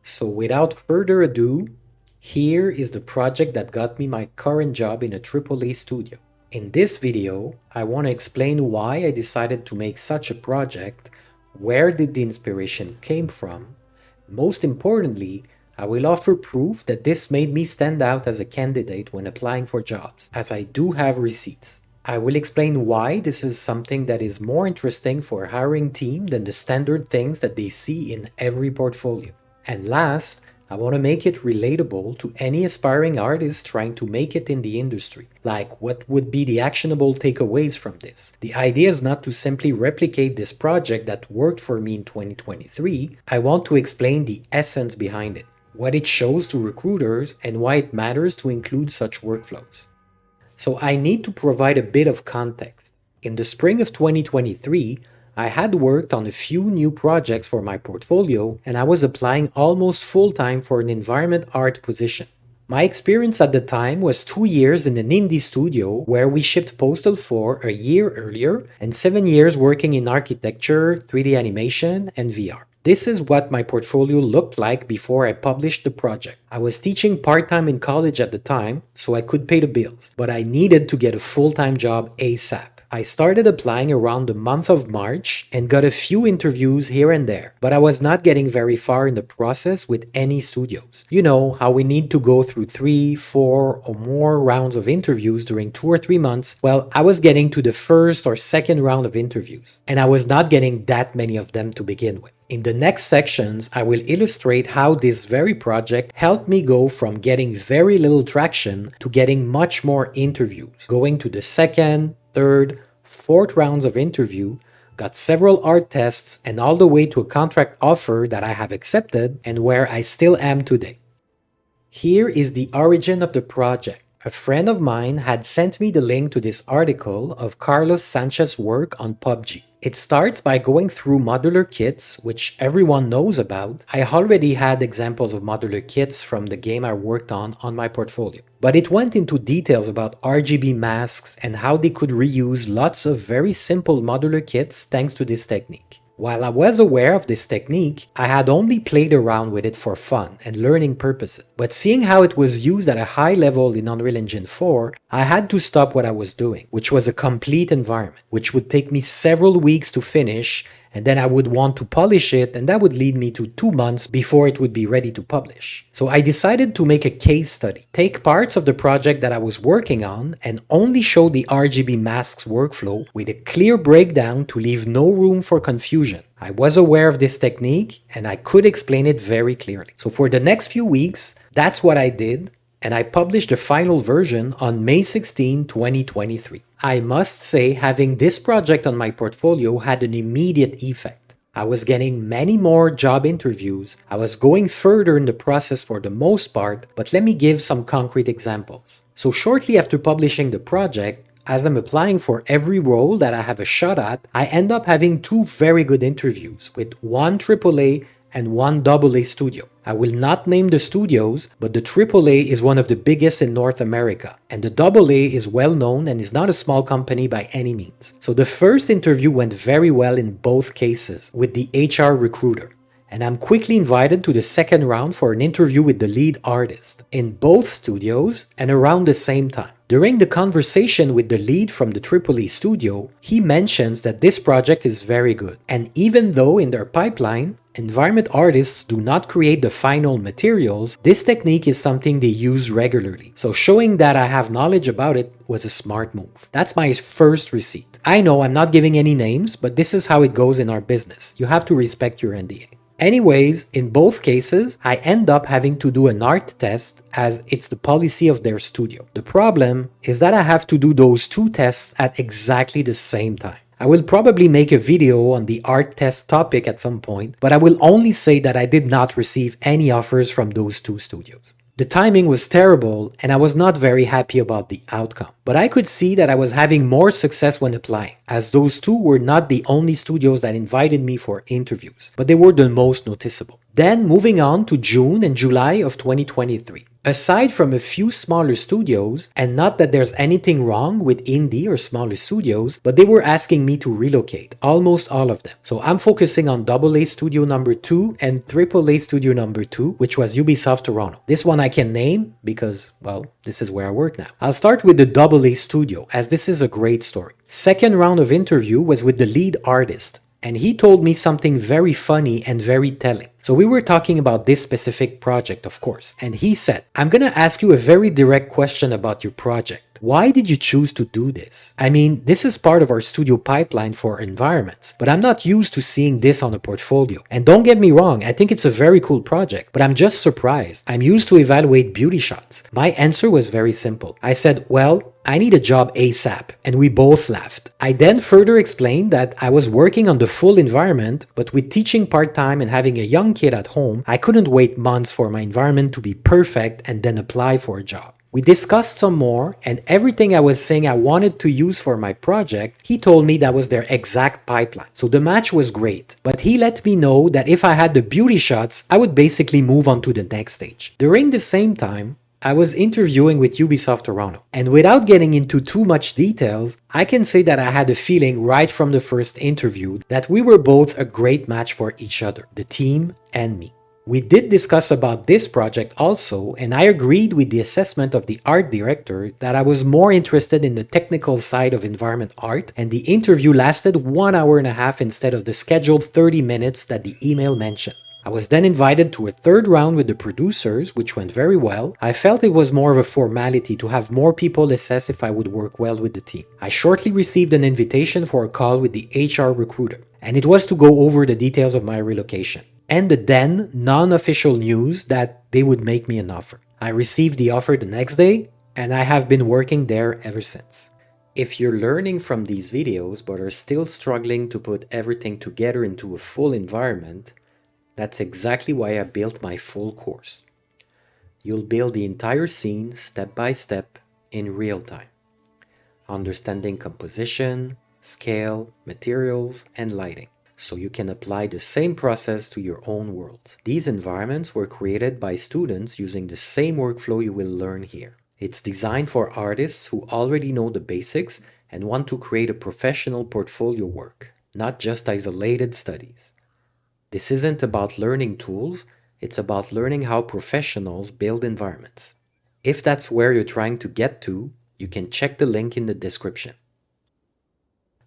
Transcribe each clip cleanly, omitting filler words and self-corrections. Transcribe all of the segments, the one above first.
So without further ado, here is the project that got me my current job in a AAA studio. In this video, I want to explain why I decided to make such a project, where did the inspiration came from. Most importantly, I will offer proof that this made me stand out as a candidate when applying for jobs, as I do have receipts. I will explain why this is something that is more interesting for a hiring team than the standard things that they see in every portfolio. And last, I want to make it relatable to any aspiring artist trying to make it in the industry. Like, what would be the actionable takeaways from this? The idea is not to simply replicate this project that worked for me in 2023. I want to explain the essence behind it, what it shows to recruiters, and why it matters to include such workflows. So I need to provide a bit of context. In the spring of 2023, I had worked on a few new projects for my portfolio, and I was applying almost full-time for an environment art position. My experience at the time was 2 years in an indie studio where we shipped Postal 4 a year earlier, and 7 years working in architecture, 3D animation, and VR. This is what my portfolio looked like before I published the project. I was teaching part-time in college at the time, so I could pay the bills, but I needed to get a full-time job ASAP. I started applying around the month of March and got a few interviews here and there, but I was not getting very far in the process with any studios. You know how we need to go through 3, 4, or more rounds of interviews during 2 or 3 months. Well, I was getting to the first or second round of interviews, and I was not getting that many of them to begin with. In the next sections, I will illustrate how this very project helped me go from getting very little traction to getting much more interviews, going to the second, third, fourth rounds of interview, got several art tests, and all the way to a contract offer that I have accepted and where I still am today. Here is the origin of the project. A friend of mine had sent me the link to this article of Carlos Sanchez's work on PUBG. It starts by going through modular kits, which everyone knows about. I already had examples of modular kits from the game I worked on my portfolio. But it went into details about RGB masks and how they could reuse lots of very simple modular kits thanks to this technique. While I was aware of this technique, I had only played around with it for fun and learning purposes. But seeing how it was used at a high level in Unreal Engine 4, I had to stop what I was doing, which was a complete environment, which would take me several weeks to finish, and then I would want to polish it, and that would lead me to 2 months before it would be ready to publish. So I decided to make a case study, take parts of the project that I was working on, and only show the RGB masks workflow with a clear breakdown to leave no room for confusion. I was aware of this technique, and I could explain it very clearly. So for the next few weeks, that's what I did, and I published the final version on May 16, 2023. I must say, having this project on my portfolio had an immediate effect. I was getting many more job interviews, I was going further in the process for the most part, but let me give some concrete examples. So shortly after publishing the project, as I'm applying for every role that I have a shot at, I end up having 2 very good interviews with one AAA and one AA studio. I will not name the studios, but the AAA is one of the biggest in North America, and the AA is well known and is not a small company by any means. So the first interview went very well in both cases with the HR recruiter, and I'm quickly invited to the second round for an interview with the lead artist, in both studios and around the same time. During the conversation with the lead from the AAA studio, he mentions that this project is very good, and even though in their pipeline, environment artists do not create the final materials, this technique is something they use regularly. So showing that I have knowledge about it was a smart move. That's my first receipt. I know I'm not giving any names, but this is how it goes in our business. You have to respect your NDA. Anyways, in both cases, I end up having to do an art test as it's the policy of their studio. The problem is that I have to do those 2 tests at exactly the same time. I will probably make a video on the art test topic at some point, but I will only say that I did not receive any offers from those 2 studios. The timing was terrible and I was not very happy about the outcome, but I could see that I was having more success when applying, as those 2 were not the only studios that invited me for interviews, but they were the most noticeable. Then moving on to June and July of 2023. Aside from a few smaller studios, and not that there's anything wrong with indie or smaller studios, but they were asking me to relocate, almost all of them. So I'm focusing on AA Studio number 2 and AAA Studio number 2, which was Ubisoft Toronto. This one I can name because, well, this is where I work now. I'll start with the AA Studio, as this is a great story. Second round of interview was with the lead artist, and he told me something very funny and very telling. So we were talking about this specific project, of course, and he said, "I'm gonna ask you a very direct question about your project. Why did you choose to do this? I mean, this is part of our studio pipeline for environments, but I'm not used to seeing this on a portfolio. And don't get me wrong, I think it's a very cool project, but I'm just surprised. I'm used to evaluate beauty shots." My answer was very simple. I said, "Well, I need a job ASAP," and we both laughed. I then further explained that I was working on the full environment, but with teaching part-time and having a young kid at home, I couldn't wait months for my environment to be perfect and then apply for a job. We discussed some more, and everything I was saying I wanted to use for my project, he told me that was their exact pipeline. So the match was great, but he let me know that if I had the beauty shots, I would basically move on to the next stage. During the same time, I was interviewing with Ubisoft Toronto, and without getting into too much details, I can say that I had a feeling right from the first interview that we were both a great match for each other, the team and me. We did discuss about this project also, and I agreed with the assessment of the art director that I was more interested in the technical side of environment art, and the interview lasted 1 hour and a half instead of the scheduled 30 minutes that the email mentioned. I was then invited to a third round with the producers, which went very well. I felt it was more of a formality to have more people assess if I would work well with the team. I shortly received an invitation for a call with the HR recruiter, and it was to go over the details of my relocation, and the then non-official news that they would make me an offer. I received the offer the next day, and I have been working there ever since. If you're learning from these videos but are still struggling to put everything together into a full environment, that's exactly why I built my full course. You'll build the entire scene step by step in real time, understanding composition, scale, materials, and lighting, so you can apply the same process to your own worlds. These environments were created by students using the same workflow you will learn here. It's designed for artists who already know the basics and want to create a professional portfolio work, not just isolated studies. This isn't about learning tools, it's about learning how professionals build environments. If that's where you're trying to get to, you can check the link in the description.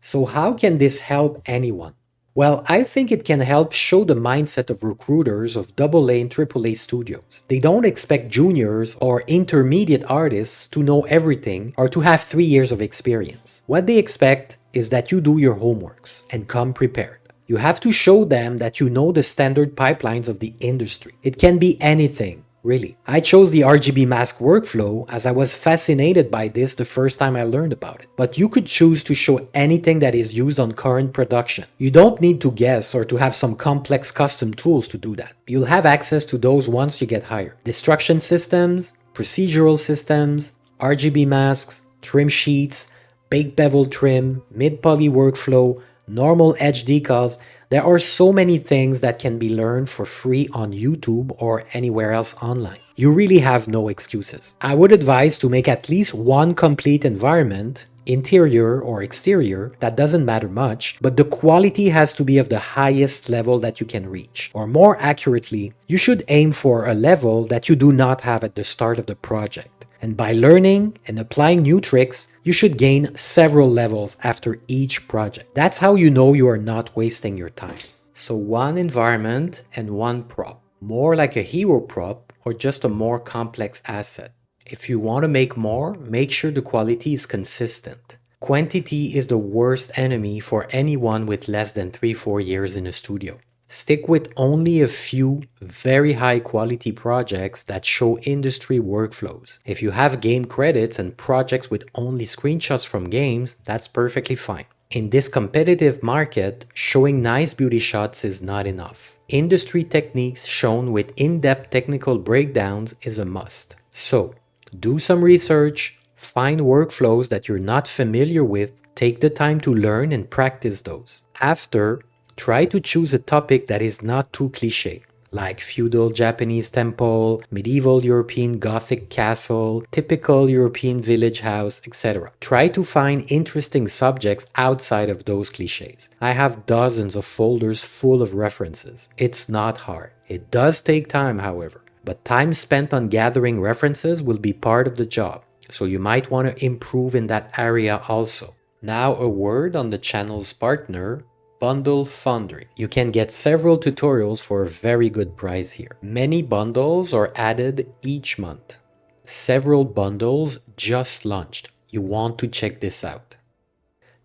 So how can this help anyone? Well, I think it can help show the mindset of recruiters of AA and AAA studios. They don't expect juniors or intermediate artists to know everything or to have 3 years of experience. What they expect is that you do your homeworks and come prepared. You have to show them that you know the standard pipelines of the industry. It can be anything, really. I chose the RGB mask workflow as I was fascinated by this the first time I learned about it. But you could choose to show anything that is used on current production. You don't need to guess or to have some complex custom tools to do that. You'll have access to those once you get hired. Destruction systems, procedural systems, RGB masks, trim sheets, baked bevel trim, mid-poly workflow, normal edge decals. There are so many things that can be learned for free on YouTube or anywhere else online. You really have no excuses. I would advise to make at least one complete environment, interior or exterior, that doesn't matter much, but the quality has to be of the highest level that you can reach. Or more accurately, you should aim for a level that you do not have at the start of the project. And by learning and applying new tricks, you should gain several levels after each project. That's how you know you are not wasting your time. So one environment and one prop. More like a hero prop or just a more complex asset. If you want to make more, make sure the quality is consistent. Quantity is the worst enemy for anyone with less than 3-4 years in a studio. Stick with only a few very high quality projects that show industry workflows. If you have game credits and projects with only screenshots from games, that's perfectly fine. In this competitive market, showing nice beauty shots is not enough. Industry techniques shown with in-depth technical breakdowns is a must. So, do some research, find workflows that you're not familiar with, take the time to learn and practice those. After, try to choose a topic that is not too cliché. like feudal Japanese temple, medieval European Gothic castle, typical European village house, etc. Try to find interesting subjects outside of those cliches. I have dozens of folders full of references. It's not hard. It does take time, however, but time spent on gathering references will be part of the job, so you might want to improve in that area also. Now a word on the channel's partner, Bundle Foundry. You can get several tutorials for a very good price here. Many bundles are added each month. Several bundles just launched. You want to check this out.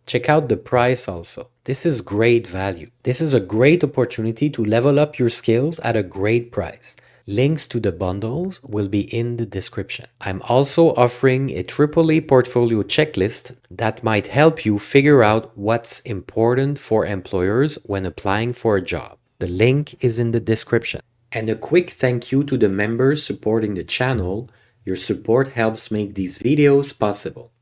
Check out the price also. This is great value. This is a great opportunity to level up your skills at a great price. Links to the bundles will be in the description. I'm also offering a AAA portfolio checklist that might help you figure out what's important for employers when applying for a job. The link is in the description. And a quick thank you to the members supporting the channel. Your support helps make these videos possible.